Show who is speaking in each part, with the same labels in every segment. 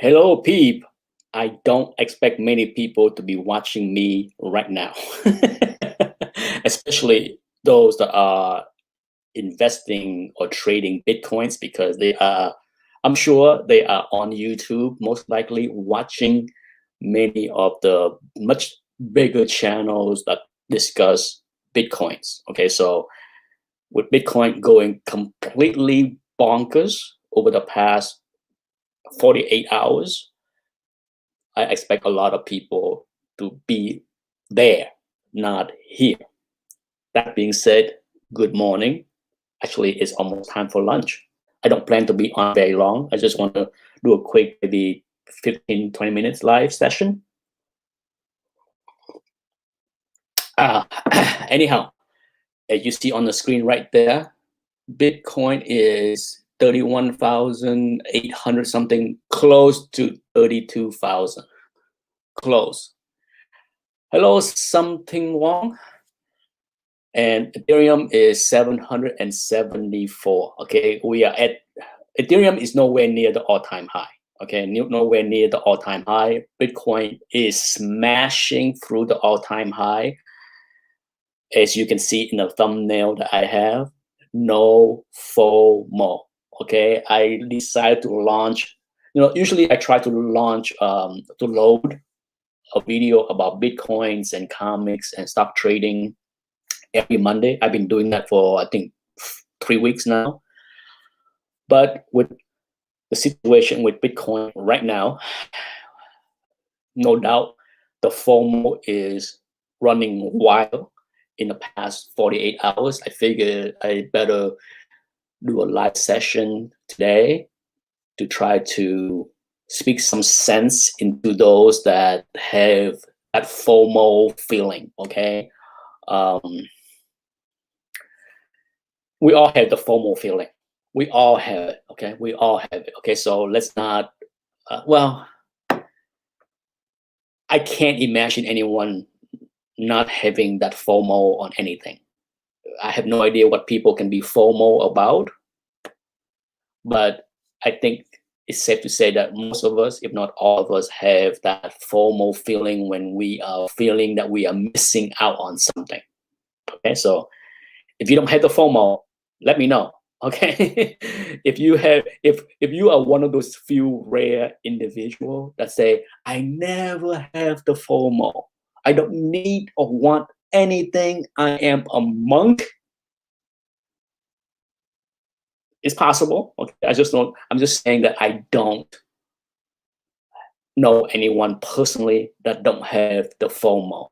Speaker 1: Hello, Peep. I don't expect many people to be watching me right now, especially those that are investing or trading Bitcoins because I'm sure they are on YouTube, most likely watching many of the much bigger channels that discuss Bitcoins. Okay, so with Bitcoin going completely bonkers over the past 48 hours, I expect a lot of people to be there, not here. That being said, good morning. Actually, it's almost time for lunch. I don't plan to be on very long. I just want to do a quick, maybe 15, 20 minutes live session. Uh, Anyhow, as you see on the screen right there, Bitcoin is 31,800 something, close to 32,000. Close. Hello, something wrong? And Ethereum is 774. Okay, we are at Ethereum is nowhere near the all-time high. Okay, nowhere near the all-time high. Bitcoin is smashing through the all-time high. As you can see in the thumbnail that I have, no FOMO. Okay, I decided to launch. Usually I try to launch to load a video about Bitcoins and comics and stock trading every Monday. I've been doing that for, I think, 3 weeks now. But with the situation with Bitcoin right now, no doubt the FOMO is running wild in the past 48 hours. I figured I better do a live session today to try to speak some sense into those that have that FOMO feeling, okay? We all have the FOMO feeling. We all have it, okay? We all have it, okay? So let's not, I can't imagine anyone not having that FOMO on anything. I have no idea what people can be FOMO about, but I think it's safe to say that most of us, if not all of us, have that FOMO feeling when we are feeling that we are missing out on something. Okay, so if you don't have the FOMO, let me know. Okay, if you are one of those few rare individuals that say, I never have the FOMO, I don't need or want anything, I am a monk. It's possible. Okay, I'm just saying that I don't know anyone personally that don't have the FOMO.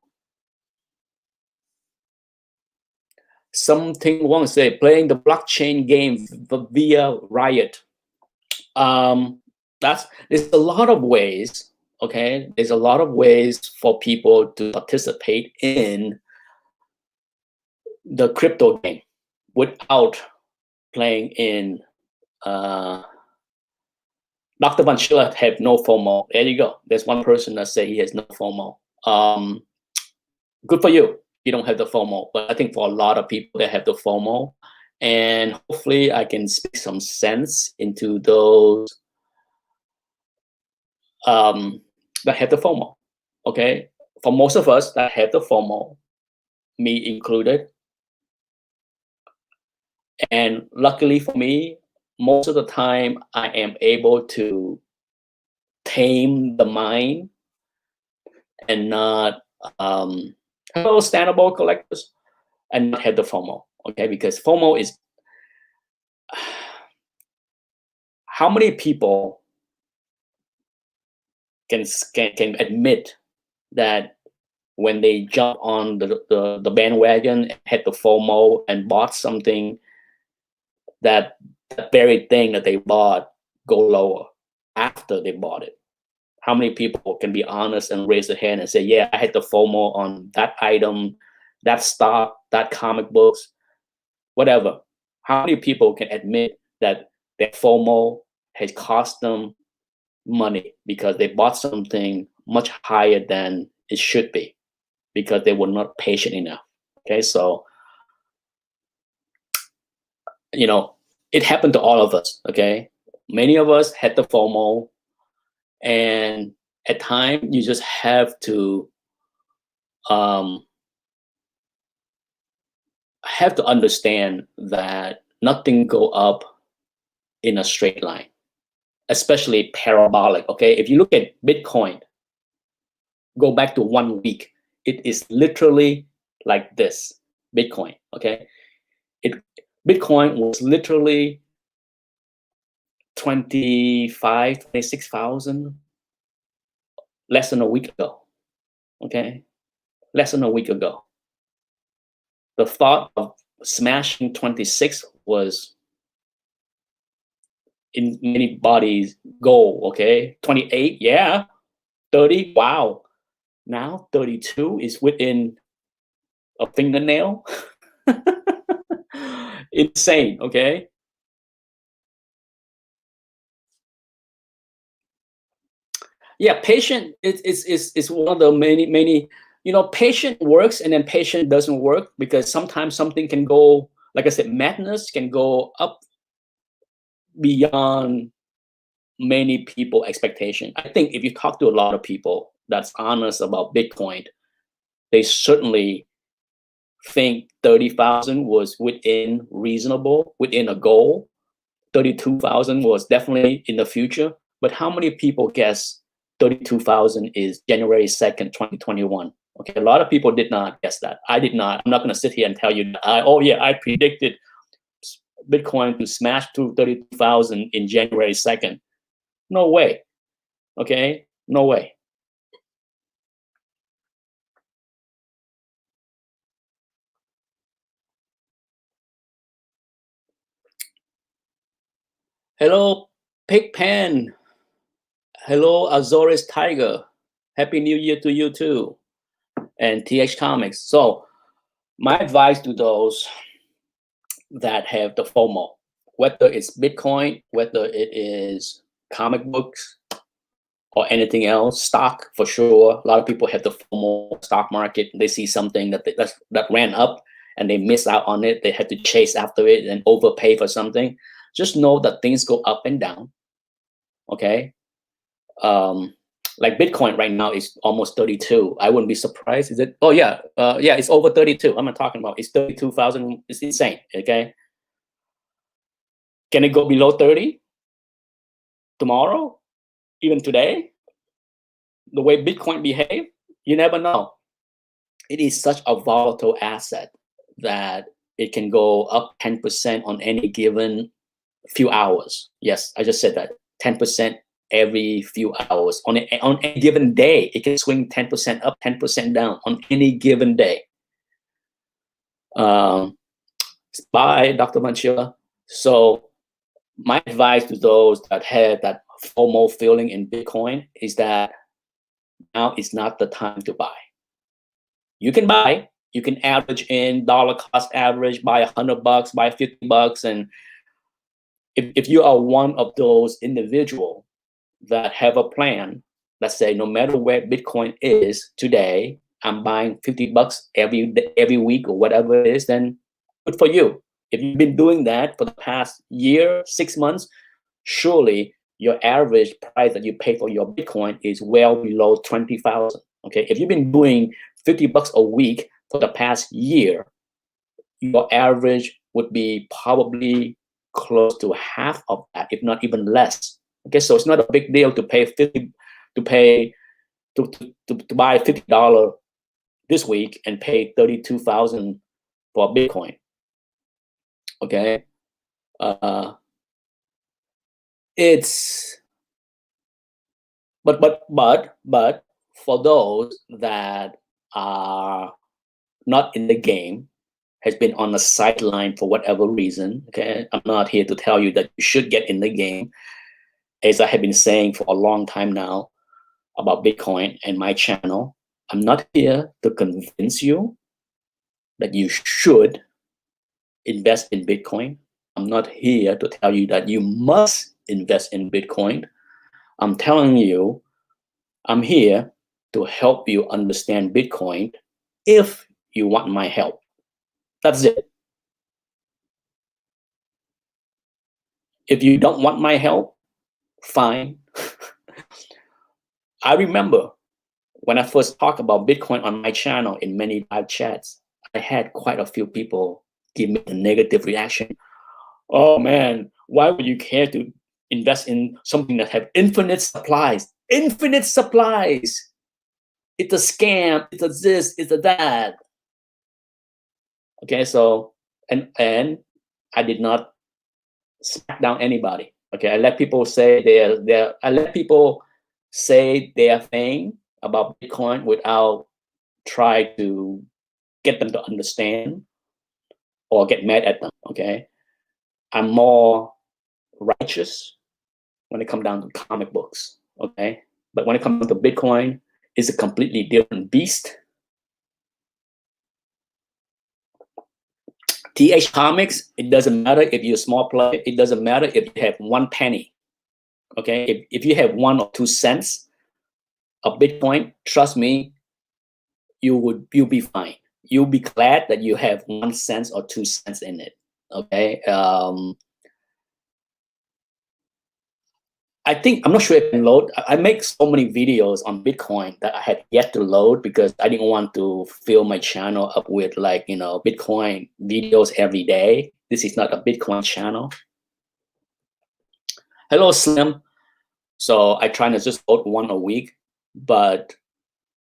Speaker 1: Something one say playing the blockchain game via Riot. There's a lot of ways. Okay, there's a lot of ways for people to participate in the crypto game without playing in. Dr. Van Schiller have no FOMO. There you go. There's one person that say he has no FOMO. Good for you. You don't have the FOMO, but I think for a lot of people that have the FOMO, and hopefully I can speak some sense into those that have the FOMO. Okay, for most of us that have the FOMO, me included, and luckily for me, most of the time I am able to tame the mind and not hello standable collectors and not have the FOMO. Okay, because FOMO is how many people can admit that when they jump on the bandwagon, had the FOMO and bought something, that the very thing that they bought go lower after they bought it. How many people can be honest and raise their hand and say, yeah, I had the FOMO on that item, that stock, that comic books, whatever. How many people can admit that their FOMO has cost them money because they bought something much higher than it should be because they were not patient enough? Okay, so it happened to all of us. Okay, many of us had the FOMO, And at times you just um, have to understand that nothing go up in a straight line, especially parabolic. Okay, if you look at Bitcoin, go back to 1 week, it is literally like this. Bitcoin, okay, it Bitcoin was literally 26,000 less than a week ago. Okay, less than a week ago. The thought of smashing 26 was in many bodies goal. Okay, 28, yeah, 30, wow. Now 32 is within a fingernail. Insane. Okay, yeah, patient is one of the many, patient works and then patient doesn't work, because sometimes something can go, like I said, madness can go up beyond many people expectation. I think if you talk to a lot of people that's honest about Bitcoin, they certainly think 30,000 was within reasonable, within a goal. 32,000 was definitely in the future. But how many people guess 32,000 is January 2nd, 2021? Okay, a lot of people did not guess that. I did not. I'm not going to sit here and tell you that oh yeah, I predicted Bitcoin to smash to 32,000 in January 2nd. No way. Okay, no way. Hello, Pigpen. Hello, Azores Tiger. Happy New Year to you too, and TH Comics. So, my advice to those that have the FOMO, whether it's Bitcoin, whether it is comic books or anything else, stock for sure. A lot of people have the FOMO stock market. They see something that ran up and they miss out on it. They had to chase after it and overpay for something. Just know that things go up and down. Okay. Um, like Bitcoin right now is almost 32. I wouldn't be surprised. Is it? Oh yeah, yeah, it's over 32. I'm not talking about. It's 32,000. It's insane. Okay. Can it go below 30 tomorrow? Even today? The way Bitcoin behave, you never know. It is such a volatile asset that it can go up 10% on any given few hours. Yes, I just said that. 10% every few hours. On any given day, it can swing 10% up, 10% down on any given day. Um, Bye, Dr. Manchila. So my advice to those that had that FOMO feeling in Bitcoin is that now is not the time to buy. You can buy, you can average in dollar cost average, buy $100, buy $50, and if you are one of those individual that have a plan, let's say no matter where Bitcoin is today, I'm buying $50 every week or whatever it is, then good for you. If you've been doing that for the past year, 6 months, surely your average price that you pay for your Bitcoin is well below 20,000. Okay, if you've been doing $50 a week for the past year, your average would be probably close to half of that, if not even less. Okay, so it's not a big deal to pay 50 to pay to buy $50 this week and pay 32,000 for Bitcoin. Okay, it's but for those that are not in the game, has been on the sideline for whatever reason. Okay, I'm not here to tell you that you should get in the game. As I have been saying for a long time now about Bitcoin and my channel, I'm not here to convince you that you should invest in Bitcoin. I'm not here to tell you that you must invest in Bitcoin. I'm telling you, I'm here to help you understand Bitcoin if you want my help. That's it. If you don't want my help, fine. I remember when I first talked about Bitcoin on my channel in many live chats, I had quite a few people give me a negative reaction. Oh man, why would you care to invest in something that have infinite supplies? Infinite supplies. It's a scam. It's a this. It's a that. Okay, so and I did not smack down anybody. Okay, I let people say their I let people say their thing about Bitcoin without try to get them to understand or get mad at them. Okay, I'm more righteous when it comes down to comic books. Okay, but when it comes to Bitcoin, it's a completely different beast. TH Comics, it doesn't matter if you're a small player. It doesn't matter if you have 1 penny. Okay, if you have 1 or 2 cents of Bitcoin, trust me, you'll be fine. You'll be glad that you have 1 cent or 2 cents in it. Okay. I think I'm not sure if I can load. I make so many videos on Bitcoin that I had yet to load because I didn't want to fill my channel up with like Bitcoin videos every day. This is not a Bitcoin channel. Hello, Slim. So I try to just load 1 a week, but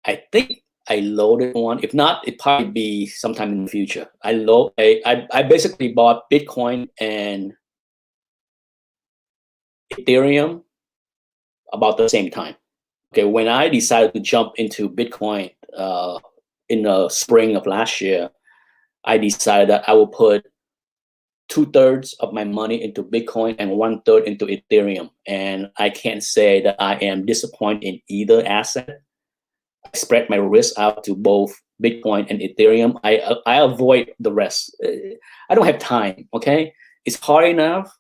Speaker 1: I think I loaded 1. If not, it probably be sometime in the future. I basically bought Bitcoin and Ethereum about the same time. Okay, when I decided to jump into Bitcoin in the spring of last year, I decided that I will put 2/3 of my money into Bitcoin and 1/3 into Ethereum. And I can't say that I am disappointed in either asset. I spread my risk out to both Bitcoin and Ethereum. I avoid the rest. I don't have time. Okay, it's hard enough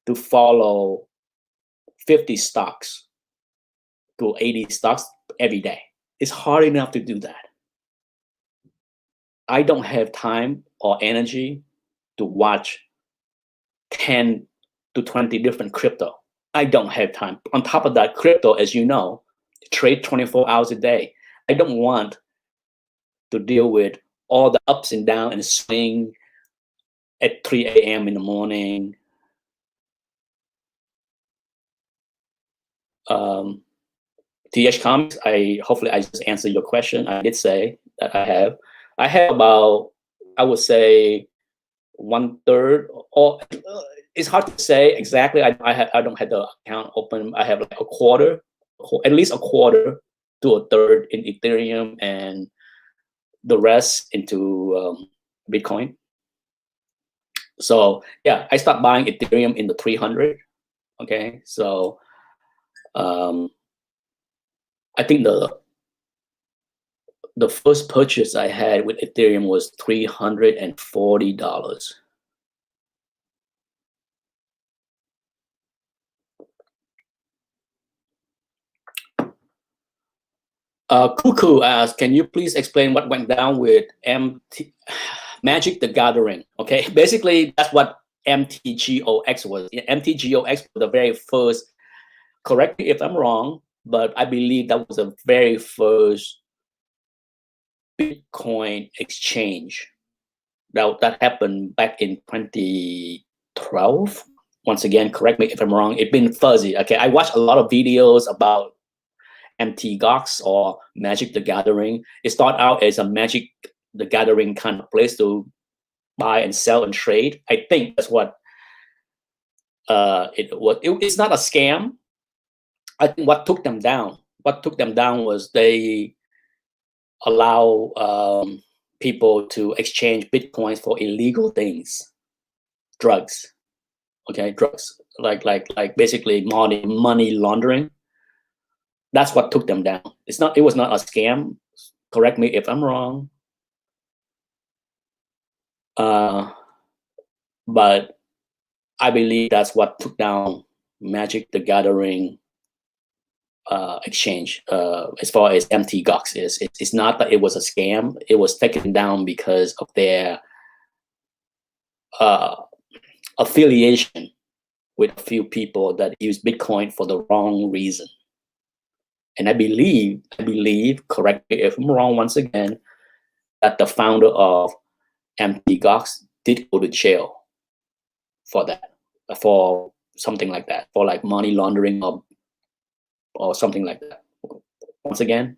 Speaker 1: to follow 50 stocks to 80 stocks every day. It's hard enough to do that. I don't have time or energy to watch 10 to 20 different crypto. I don't have time. On top of that, crypto, as you know, trade 24 hours a day. I don't want to deal with all the ups and downs and swing at 3 a.m. in the morning. TH Comics, hopefully I just answered your question. I did say that I have about, I would say 1/3, or it's hard to say exactly. I don't have the account open. I have like a quarter, at least a quarter to a third in Ethereum, and the rest into Bitcoin. So yeah, I start buying Ethereum in the 300. Okay, so I think the first purchase I had with Ethereum was $340. Cuckoo asks, can you please explain what went down with Magic the Gathering? Okay, basically that's what MTGOX was. MTGOX was the very first, correct me if I'm wrong, but I believe that was the very first Bitcoin exchange. That happened back in 2012. Once again, correct me if I'm wrong. It's been fuzzy. Okay, I watched a lot of videos about MTGOX or Magic the Gathering. It started out as a Magic the Gathering kind of place to buy and sell and trade. I think that's what it was. It's not a scam. I think what took them down was they allow people to exchange Bitcoins for illegal things, drugs. Okay, drugs, like basically money laundering. That's what took them down. It was not a scam. Correct me if I'm wrong. But I believe that's what took down Magic the Gathering exchange. As far as MTGOX is, it's not that it was a scam. It was taken down because of their affiliation with a few people that use Bitcoin for the wrong reason. And I believe, correct me if I'm wrong once again, that the founder of MT Gox did go to jail for that, for something like that, for like money laundering or something like that. Once again,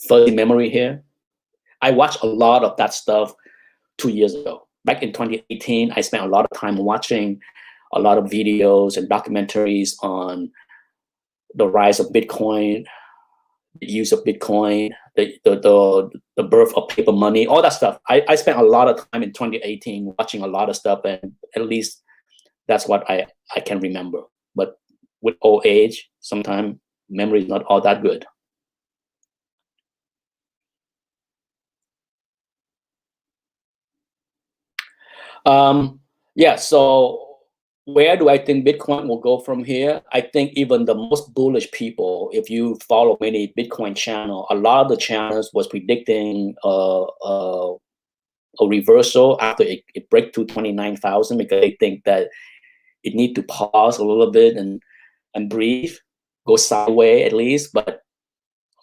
Speaker 1: fuzzy memory here. I watched a lot of that stuff 2 years ago. Back in 2018, I spent a lot of time watching a lot of videos and documentaries on the rise of Bitcoin, the use of Bitcoin, the birth of paper money, all that stuff. I spent a lot of time in 2018 watching a lot of stuff, and at least that's what I can remember. But with old age, sometimes memory is not all that good. Yeah, so where do I think Bitcoin will go from here? I think even the most bullish people, if you follow many Bitcoin channel, a lot of the channels was predicting a reversal after it break to 29,000, because they think that it need to pause a little bit and breathe, go sideways at least. But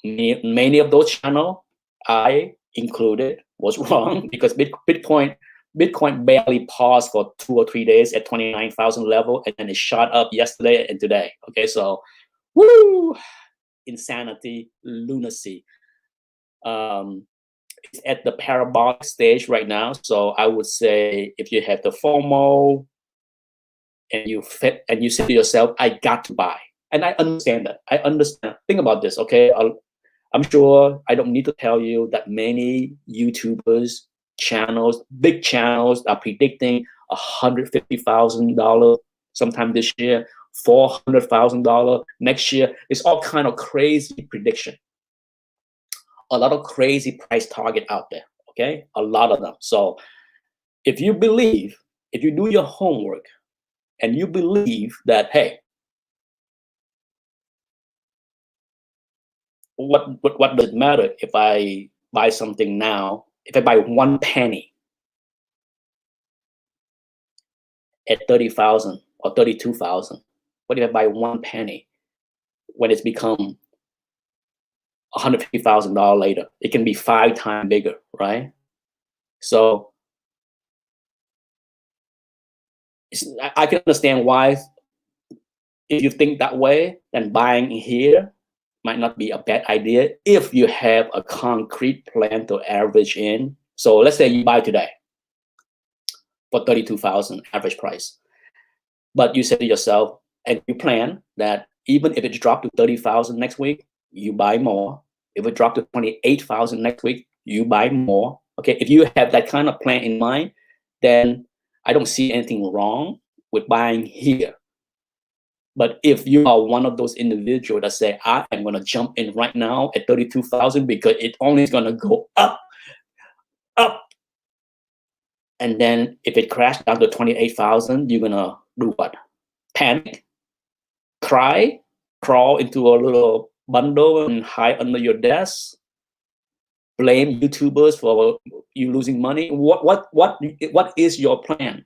Speaker 1: many of those channel, I included, was wrong, because Bitcoin barely paused for 2 or 3 days at 29,000 level, and then it shot up yesterday and today. Okay, so woo, insanity, lunacy. It's at the parabolic stage right now. So I would say, if you have the FOMO and you say to yourself, I got to buy. And I understand that. I understand. Think about this, okay? I'm sure I don't need to tell you that many YouTubers, channels, big channels, are predicting $150,000 sometime this year, $400,000 next year. It's all kind of crazy prediction. A lot of crazy price target out there, okay? A lot of them. So if you believe, if you do your homework and you believe that, hey, what does it matter if I buy something now? If I buy 1 penny at 30,000 or 32,000, what if I buy 1 penny when it's become $150,000 later? It can be 5 times bigger, right? So I can understand why, if you think that way, then buying here might not be a bad idea if you have a concrete plan to average in. So let's say you buy today for 32,000 average price, but you say to yourself, and you plan that even if it dropped to 30,000 next week, you buy more. If it dropped to 28,000 next week, you buy more. Okay, if you have that kind of plan in mind, then I don't see anything wrong with buying here. But if you are one of those individuals that say, I am going to jump in right now at 32,000 because it only is going to go up, up. And then if it crashed down to 28,000, you're going to do what? Panic, cry, crawl into a little bundle and hide under your desk, blame YouTubers for you losing money. What is your plan?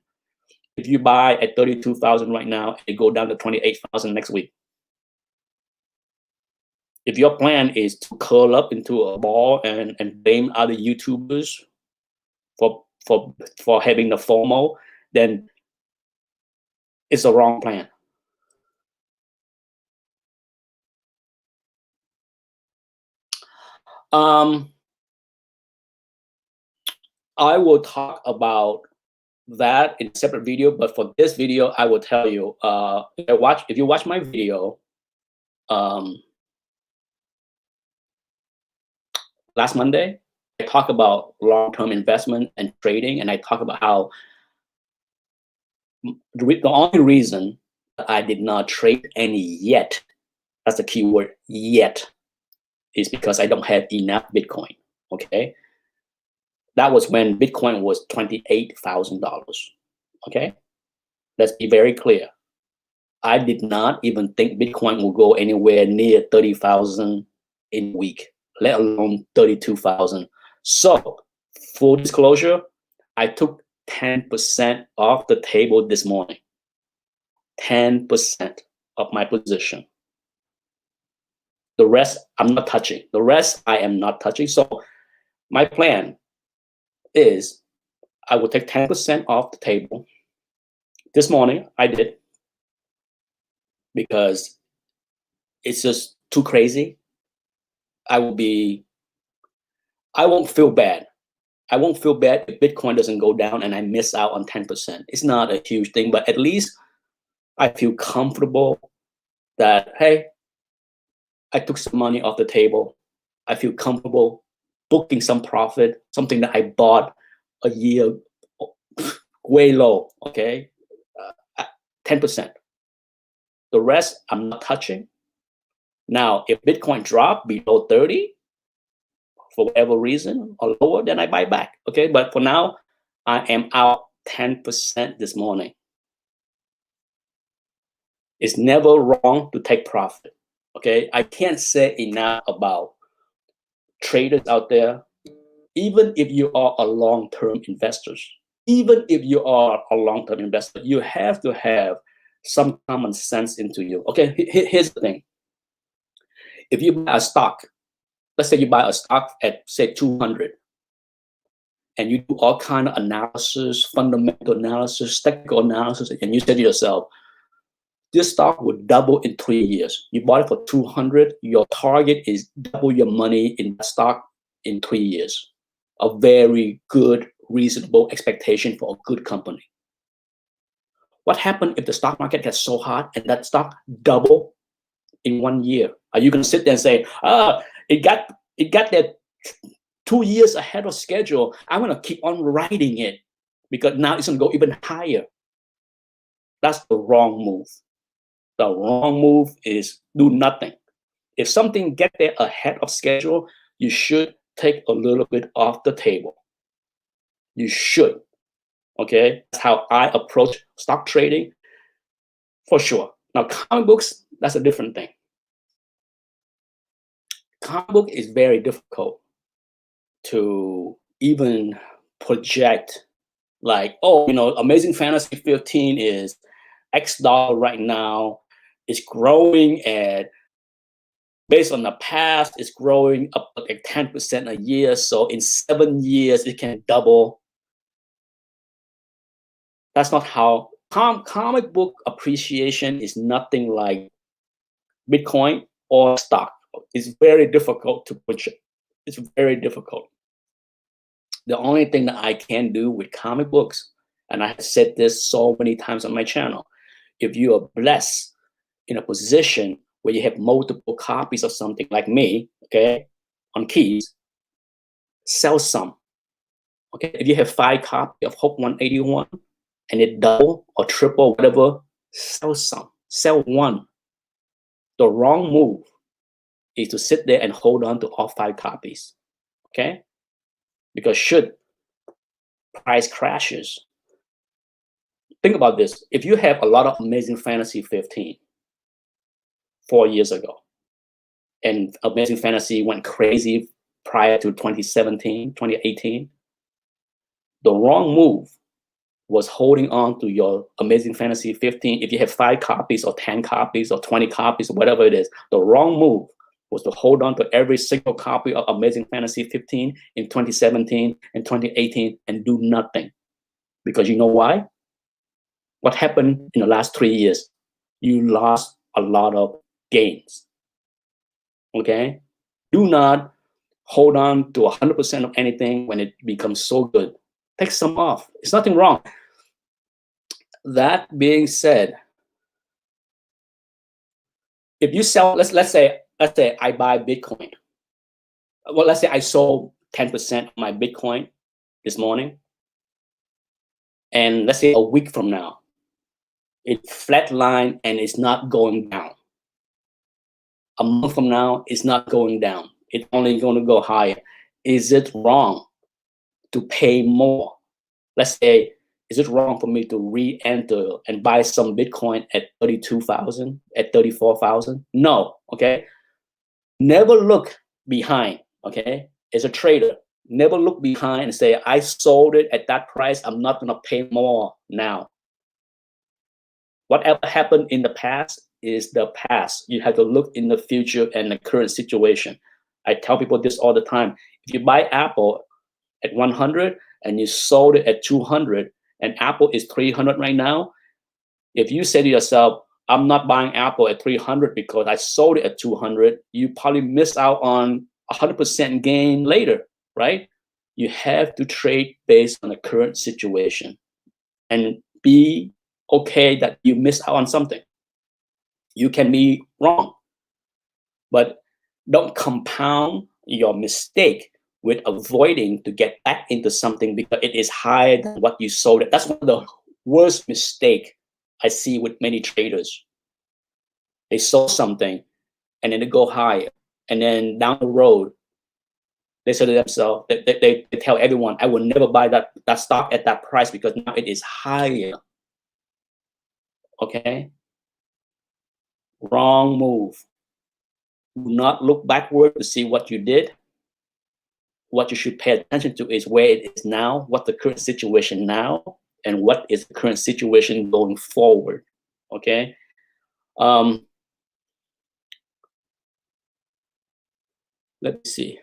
Speaker 1: If you buy at 32,000 right now and it go down to 28,000 next week, if your plan is to curl up into a ball and blame other YouTubers for having the FOMO, then it's a wrong plan. I will talk about that in a separate video, but for this video, I will tell you, if you watch my video last Monday, I talk about long-term investment and trading, and I talk about how the only reason that I did not trade any yet, that's the key word, yet, is because I don't have enough Bitcoin, okay? That was when Bitcoin was $28,000, okay? Let's be very clear. I did not even think Bitcoin will go anywhere near 30,000 in a week, let alone 32,000. So, full disclosure, I took 10% off the table this morning. 10% of my position. The rest, I'm not touching. The rest, I am not touching. So my plan is I will take 10% off the table. This morning, I did, because it's just too crazy. I won't feel bad. I won't feel bad if Bitcoin doesn't go down and I miss out on 10%. It's not a huge thing, but at least I feel comfortable that, hey, I took some money off the table. I feel comfortable booking some profit, something that I bought a year way low, okay? 10%. The rest, I'm not touching. Now, if Bitcoin drop below 30, for whatever reason, or lower, then I buy back, okay? But for now, I am out 10% this morning. It's never wrong to take profit, okay? I can't say enough about traders out there. Even if you are a long-term investor, you have to have some common sense into you. Okay, here's the thing. If you buy a stock, let's say you buy a stock at, say, 200, and you do all kind of analysis, fundamental analysis, technical analysis, and you say to yourself, this stock would double in 3 years. You bought it for 200, your target is double your money in that stock in 3 years. A very good, reasonable expectation for a good company. What happened if the stock market gets so hot and that stock double in 1 year? Are you going to sit there and say, it got there 2 years ahead of schedule. I'm going to keep on riding it because now it's going to go even higher? That's the wrong move. The wrong move is do nothing. If something gets there ahead of schedule, you should take a little bit off the table. You should. Okay, that's how I approach stock trading, for sure. Now, comic books, that's a different thing. Comic book is very difficult to even project, like, oh, Amazing Fantasy 15 is X dollar right now. It's growing at, based on the past, it's growing up like 10% a year. So in 7 years, it can double. That's not how comic book appreciation is. Nothing like Bitcoin or stock. It's very difficult to project. It's very difficult. The only thing that I can do with comic books, and I have said this so many times on my channel, if you are blessed in a position where you have multiple copies of something like me, okay, on keys, sell some. Okay, if you have 5 copies of Hope 181 and it double or triple, whatever, sell some, sell one. The wrong move is to sit there and hold on to all 5 copies, okay? Because should price crashes, think about this. If you have a lot of Amazing Fantasy 15 4 years ago, and Amazing Fantasy went crazy prior to 2017, 2018, the wrong move was holding on to your Amazing Fantasy 15. If you have 5 copies or 10 copies or 20 copies or whatever it is, the wrong move was to hold on to every single copy of Amazing Fantasy 15 in 2017 and 2018 and do nothing. Because you know why? What happened in the last 3 years? You lost a lot of gains. Okay? Do not hold on to 100% of anything when it becomes so good. Take some off. It's nothing wrong. That being said, if you sell, let's say I buy Bitcoin. Well, let's say I sold 10% of my Bitcoin this morning, and let's say a week from now, it flatlined and it's not going down. A month from now, it's not going down. It's only going to go higher. Is it wrong to pay more? Let's say, is it wrong for me to re-enter and buy some Bitcoin at 32,000, at 34,000? No, okay? Never look behind, okay? As a trader, never look behind and say, I sold it at that price, I'm not gonna pay more now. Whatever happened in the past is the past. You have to look in the future and the current situation. I tell people this all the time. If you buy Apple at 100 and you sold it at 200 and Apple is 300 right now, if you say to yourself, I'm not buying Apple at 300 because I sold it at 200, you probably miss out on 100% gain later, right? You have to trade based on the current situation and be okay that you miss out on something. You can be wrong, but don't compound your mistake with avoiding to get back into something because it is higher than what you sold it. That's one of the worst mistake I see with many traders. They sold something and then they go higher, and then down the road they say to themselves, they tell everyone, I will never buy that stock at that price because now it is higher. Okay, wrong move. Do not look backward to see what you did. What you should pay attention to is where it is now, what the current situation now, and what is the current situation going forward. Okay. Let me see.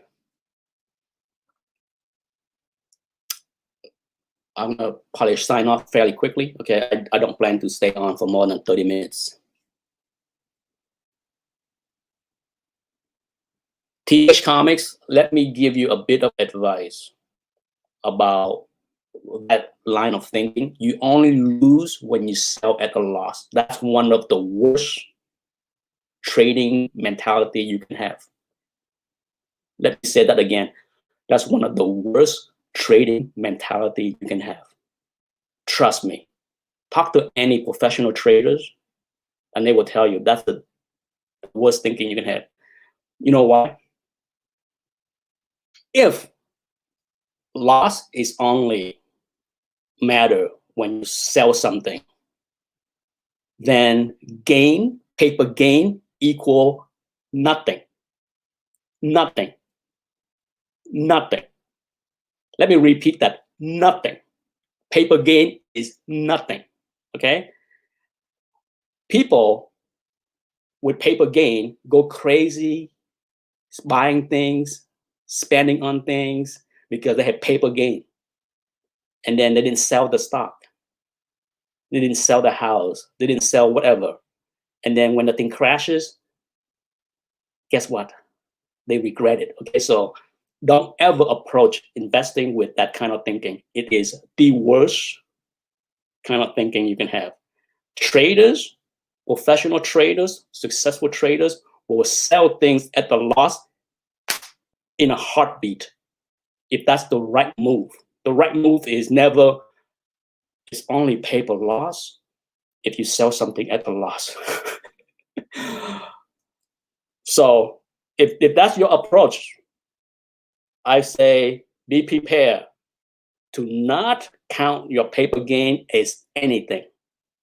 Speaker 1: I'm gonna probably sign off fairly quickly. Okay, I don't plan to stay on for more than 30 minutes. TH Comics, let me give you a bit of advice about that line of thinking. You only lose when you sell at a loss. That's one of the worst trading mentality you can have. Let me say that again. That's one of the worst trading mentality you can have. Trust me. Talk to any professional traders and they will tell you that's the worst thinking you can have. You know why? If loss is only matter when you sell something, then gain, paper gain equal nothing. Nothing. Nothing. Let me repeat that. Nothing. Paper gain is nothing. Okay? People with paper gain go crazy buying things, spending on things because they have paper gain. And then they didn't sell the stock. They didn't sell the house. They didn't sell whatever. And then when the thing crashes, guess what? They regret it. Okay, so don't ever approach investing with that kind of thinking. It is the worst kind of thinking you can have. Traders, professional traders, successful traders will sell things at the loss in a heartbeat if that's the right move. The right move is never, it's only paper loss if you sell something at a loss. So if that's your approach, I say be prepared to not count your paper gain as anything.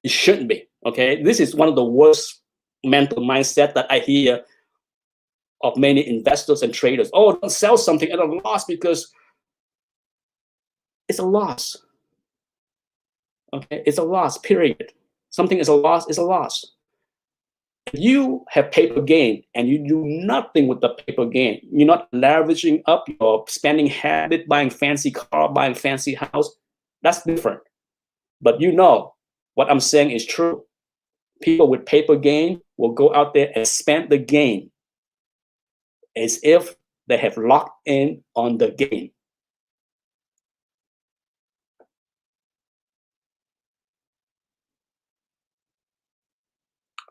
Speaker 1: It shouldn't be, okay? This is one of the worst mental mindset that I hear of many investors and traders. Oh, don't sell something at a loss because it's a loss. Okay, it's a loss, period. Something is a loss, is a loss. If you have paper gain and you do nothing with the paper gain, you're not leveraging up your spending habit, buying fancy car, buying fancy house, that's different. But you know what I'm saying is true. People with paper gain will go out there and spend the gain as if they have locked in on the gain.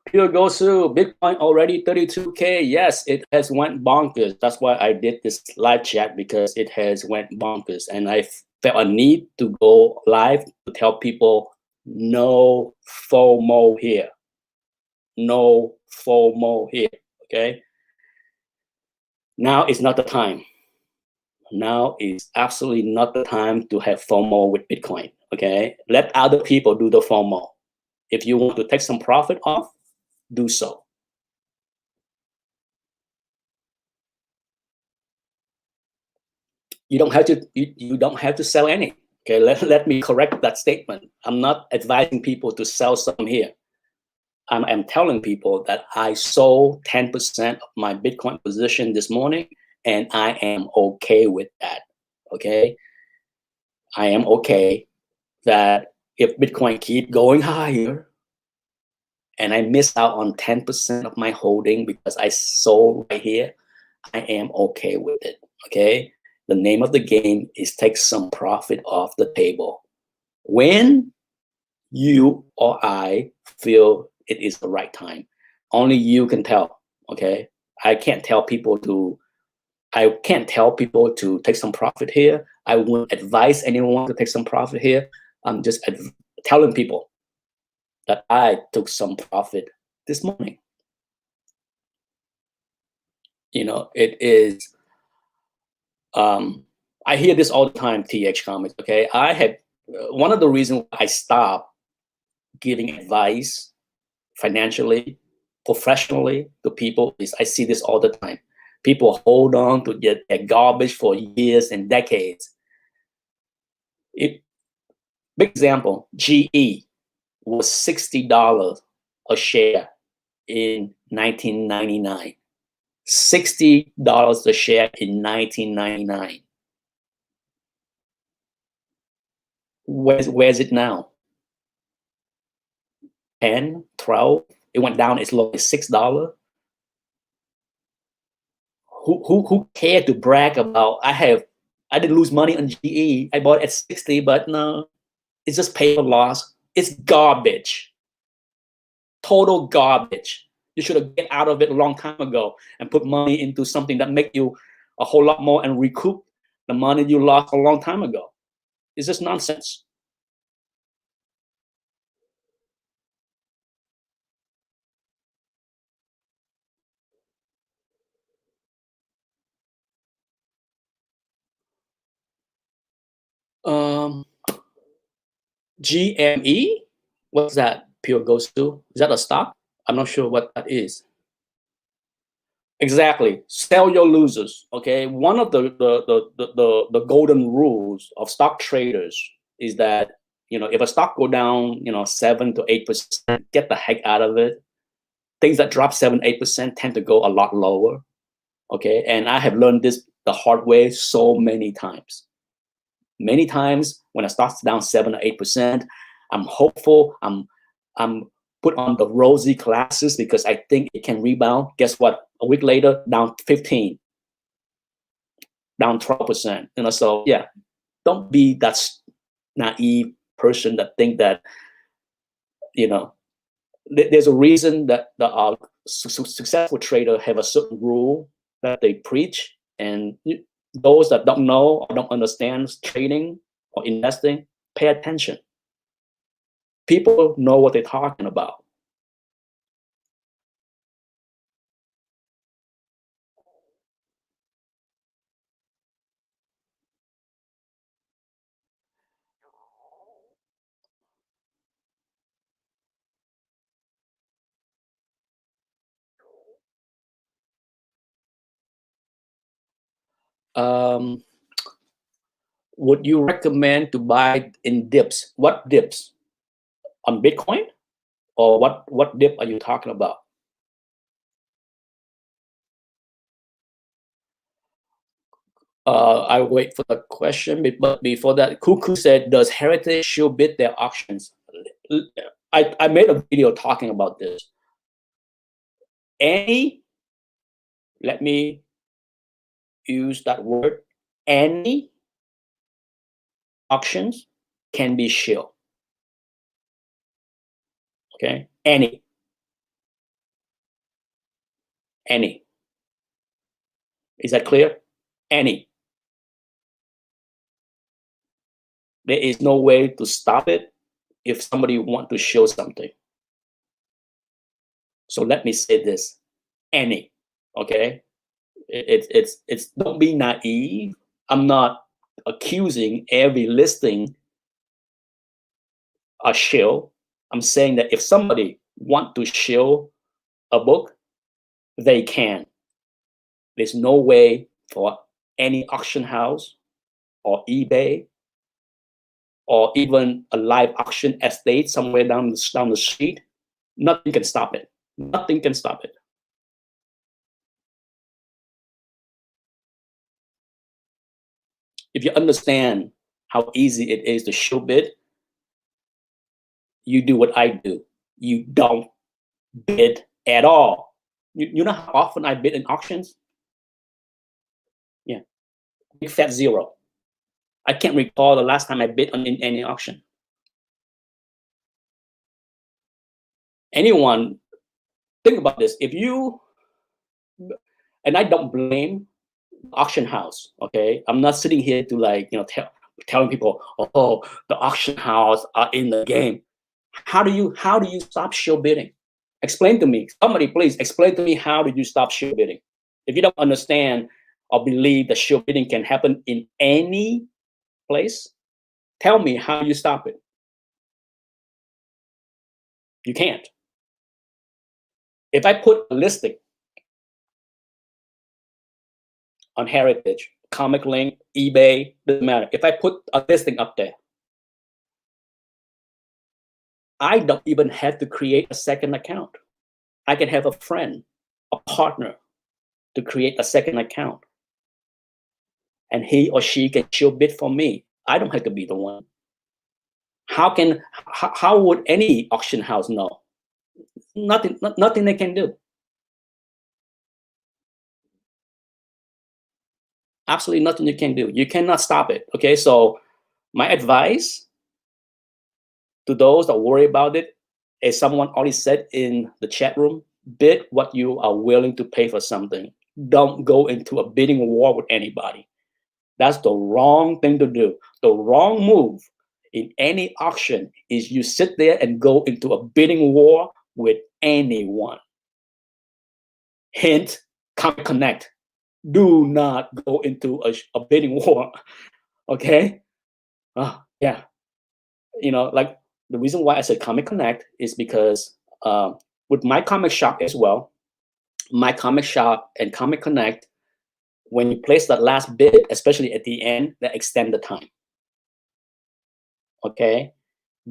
Speaker 1: Pure goes through Bitcoin already 32K. Yes, it has went bonkers. That's why I did this live chat, because it has went bonkers. And I felt a need to go live to tell people no FOMO here. No FOMO here, okay? Now is not the time. Now is absolutely not the time to have FOMO with Bitcoin, okay? Let other people do the FOMO. If you want to take some profit off, do so. You don't have to. You don't have to sell any. Okay, let me correct that statement. I'm not advising people to sell some here. I'm telling people that I sold 10% of my Bitcoin position this morning, and I am okay with that. Okay, I am okay that if Bitcoin keep going higher and I miss out on 10% of my holding because I sold right here, I am okay with it. Okay, the name of the game is take some profit off the table when you or I feel it is the right time. Only you can tell. Okay, I can't tell people to. I can't tell people to take some profit here. I wouldn't advise anyone to take some profit here. I'm just telling people that I took some profit this morning. It is. I hear this all the time. TH comments. Okay, I had one of the reasons I stopped giving advice financially, professionally to people is I see this all the time. People hold on to their garbage for years and decades. Big example, GE was $60 a share in 1999. $60 a share in 1999. Where's it now? 10, 12? It went down as low as $6. Who cared to brag about I didn't lose money on GE. I bought at 60, but no, it's just paper loss. It's garbage. Total garbage. You should have get out of it a long time ago and put money into something that make you a whole lot more and recoup the money you lost a long time ago. It's just nonsense. Um, GME? What's that? Pure goes to? Is that a stock? I'm not sure what that is. Exactly. Sell your losers. Okay. One of the golden rules of stock traders is that if a stock go down 7 to 8%, get the heck out of it. Things that drop 7 8% tend to go a lot lower. Okay. And I have learned this the hard way so many times. Many times when a stock's down 7 or 8%, I'm hopeful. I'm put on the rosy glasses because I think it can rebound. Guess what? A week later, down 15, down 12%. So yeah, don't be that naive person that think that there's a reason that the successful trader have a certain rule that they preach, and those that don't know or don't understand trading or investing, pay attention. People know what they're talking about. Um, would you recommend to buy in dips? What dips? On Bitcoin? Or what dip are you talking about? I wait for the question, but before that, Cuckoo said, does Heritage show bid their auctions? I made a video talking about this. Any, let me use that word, any auctions can be shill. Okay, any. Is that clear? Any. There is no way to stop it if somebody want to show something. So let me say this, any, okay? It's don't be naive. I'm not accusing every listing a shill. I'm saying that if somebody want to shill a book, they can. There's no way for any auction house or eBay or even a live auction estate somewhere down the street Nothing can stop it. Nothing can stop it. If you understand how easy it is to show bid, you do what I do. You don't bid at all. You know how often I bid in auctions? Yeah, big fat zero. I can't recall the last time I bid in any auction. Anyone, think about this. If you, and I don't blame auction house, okay? I'm not sitting here to like, telling people, oh, the auction house are in the game. How do you stop show bidding? Explain to me. Somebody please explain to me, how do you stop show bidding? If you don't understand or believe that show bidding can happen in any place, tell me how you stop it. You can't. If I put a listing on Heritage, Comic Link, eBay, doesn't matter. If I put a listing up there, I don't even have to create a second account. I can have a friend, a partner to create a second account. And he or she can show bid for me. I don't have to be the one. How would any auction house know? Nothing they can do. Absolutely nothing you can do. You cannot stop it. Okay, so my advice to those that worry about it, as someone already said in the chat room, bid what you are willing to pay for something. Don't go into a bidding war with anybody. That's the wrong thing to do. The wrong move in any auction is you sit there and go into a bidding war with anyone. Hint, connect. Do not go into a bidding war. Okay? Yeah. Like the reason why I said Comic Connect is because with my comic shop as well, my comic shop and Comic Connect, when you place that last bid, especially at the end, that extend the time. Okay?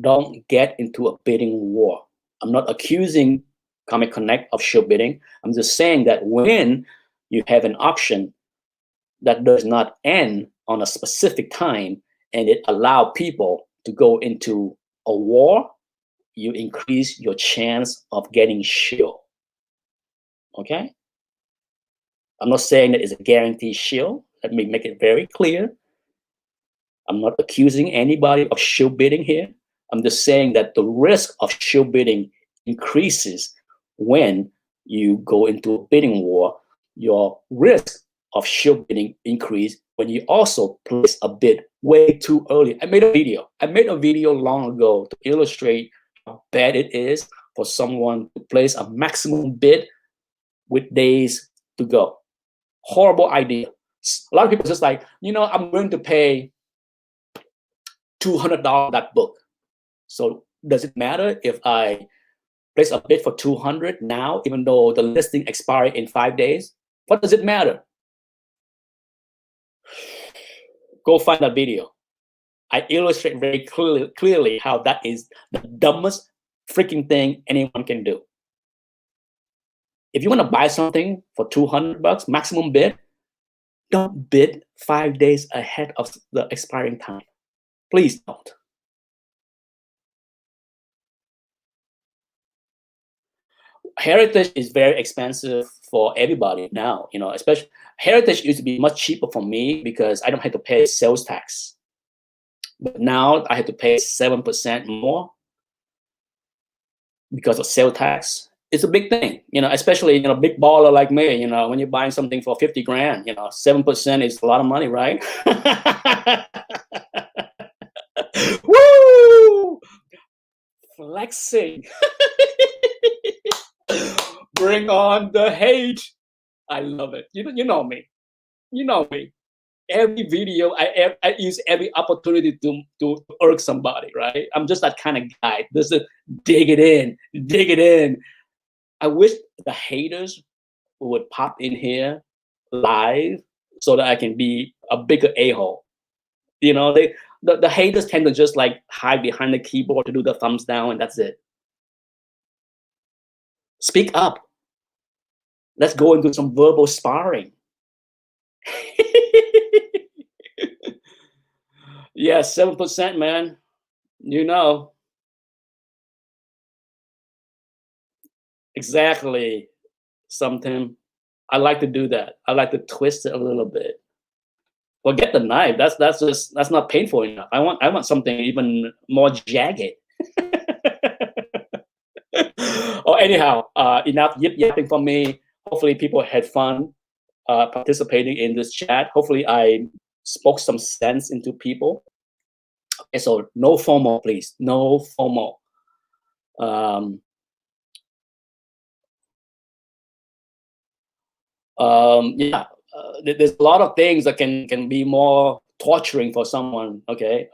Speaker 1: Don't get into a bidding war. I'm not accusing Comic Connect of show bidding. I'm just saying that when you have an auction that does not end on a specific time and it allow people to go into a war, you increase your chance of getting shield. Okay? I'm not saying that it's a guaranteed shield. Let me make it very clear. I'm not accusing anybody of shield bidding here. I'm just saying that the risk of shield bidding increases when you go into a bidding war. Your risk of shield bidding increase when you also place a bid way too early. I made a video long ago to illustrate how bad it is for someone to place a maximum bid with days to go. Horrible idea. A lot of people just like, I'm willing to pay $200 that book. So does it matter if I place a bid for 200 now, even though the listing expired in 5 days? What does it matter? Go find that video. I illustrate very clearly how that is the dumbest freaking thing anyone can do. If you want to buy something for $200 maximum bid, don't bid 5 days ahead of the expiring time. Please don't. Heritage is very expensive for everybody now, especially Heritage used to be much cheaper for me because I don't have to pay sales tax. But now I have to pay 7% more because of sales tax. It's a big thing, especially, big baller like me, when you're buying something for 50 grand, 7% is a lot of money, right? Woo! Flexing. Bring on the hate. I love it. You know me. You know me. Every video, I use every opportunity to irk somebody, right? I'm just that kind of guy. Just dig it in. I wish the haters would pop in here live so that I can be a bigger a-hole. The haters tend to just like hide behind the keyboard to do the thumbs down, and that's it. Speak up. Let's go into some verbal sparring. Yeah, 7%, man. You know, exactly. Something. I like to do that. I like to twist it a little bit. Well, get the knife. That's not painful enough. I want something even more jagged. Oh, anyhow, enough yip yapping from me. Hopefully, people had fun participating in this chat. Hopefully, I spoke some sense into people. Okay, so no FOMO, please. No FOMO. Um, yeah, there's a lot of things that can be more torturing for someone. Okay,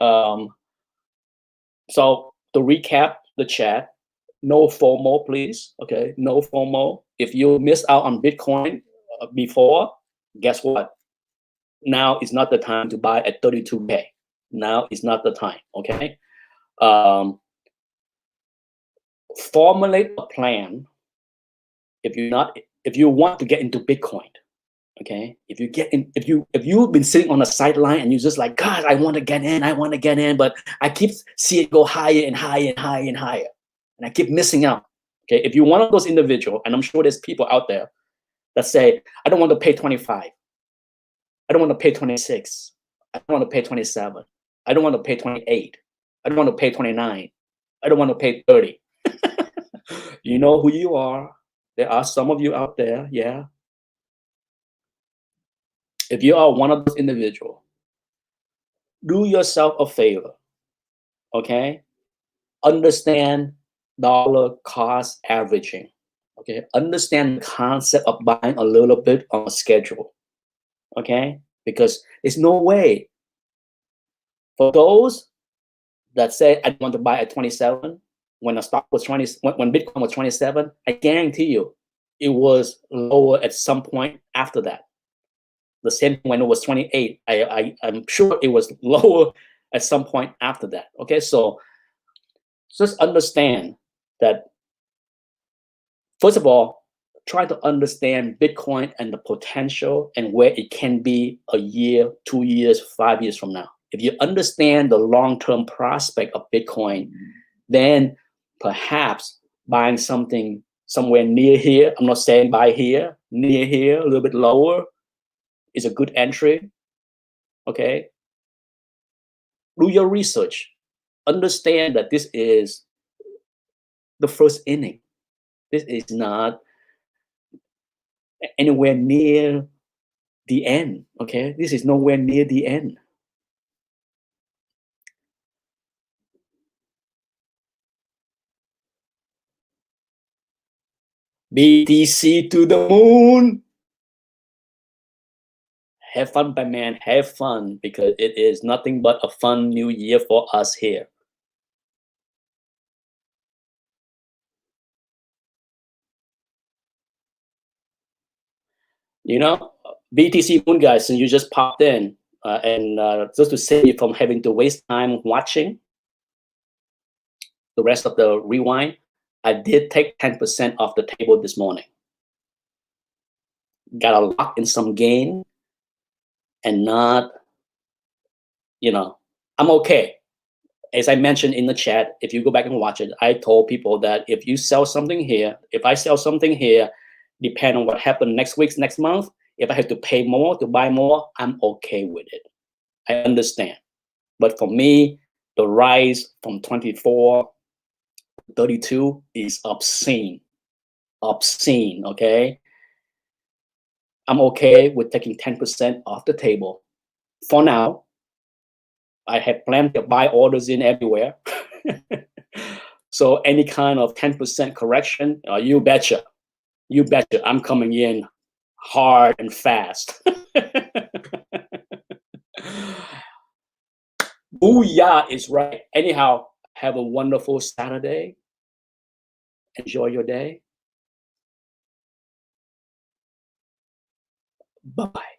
Speaker 1: so to recap the chat, no FOMO, please. Okay, no FOMO. If you missed out on Bitcoin before, guess what? Now is not the time to buy at 32K. Now is not the time. Okay, um, formulate a plan. If you want to get into Bitcoin, okay, if you've been sitting on the sideline and you're just like, God, I want to get in, but I keep see it go higher and higher and higher and higher, and I keep missing out. Okay, if you're one of those individuals, and I'm sure there's people out there that say, I don't want to pay 25, I don't want to pay 26, I don't want to pay 27, I don't want to pay 28, I don't want to pay 29, I don't want to pay 30. You know who you are. There are some of you out there, yeah. If you are one of those individuals, do yourself a favor, okay? Understand dollar cost averaging, okay? Understand the concept of buying a little bit on a schedule, okay? Because there's no way for those that say, I want to buy at 27, when the stock was 20, when Bitcoin was 27, I guarantee you it was lower at some point after that. The same when it was 28, I'm sure it was lower at some point after that. Okay, so just understand that, first of all, try to understand Bitcoin and the potential and where it can be a year, 2 years, 5 years from now. If you understand the long-term prospect of Bitcoin, then perhaps buying something somewhere near here, I'm not saying buy here, near here, a little bit lower, is a good entry. Okay, do your research. Understand that this is the first inning. This is not anywhere near the end. Okay, this is nowhere near the end. BTC to the moon. Have fun, man. Have fun, because it is nothing but a fun new year for us here. You know, BTC Moon guys, since you just popped in, and just to save you from having to waste time watching the rest of the rewind, I did take 10% off the table this morning. Got to lock in some gain and not, I'm okay. As I mentioned in the chat, if you go back and watch it, I told people that if you sell something here, if I sell something here, depending on what happened next week, next month, if I have to pay more to buy more, I'm okay with it. I understand. But for me, the rise from 24 to 32 is obscene. Obscene, okay? I'm okay with taking 10% off the table. For now, I have plenty of buy orders in everywhere. So any kind of 10% correction, you betcha. You betcha. I'm coming in hard and fast. Booyah is right. Anyhow, have a wonderful Saturday. Enjoy your day. Bye-bye.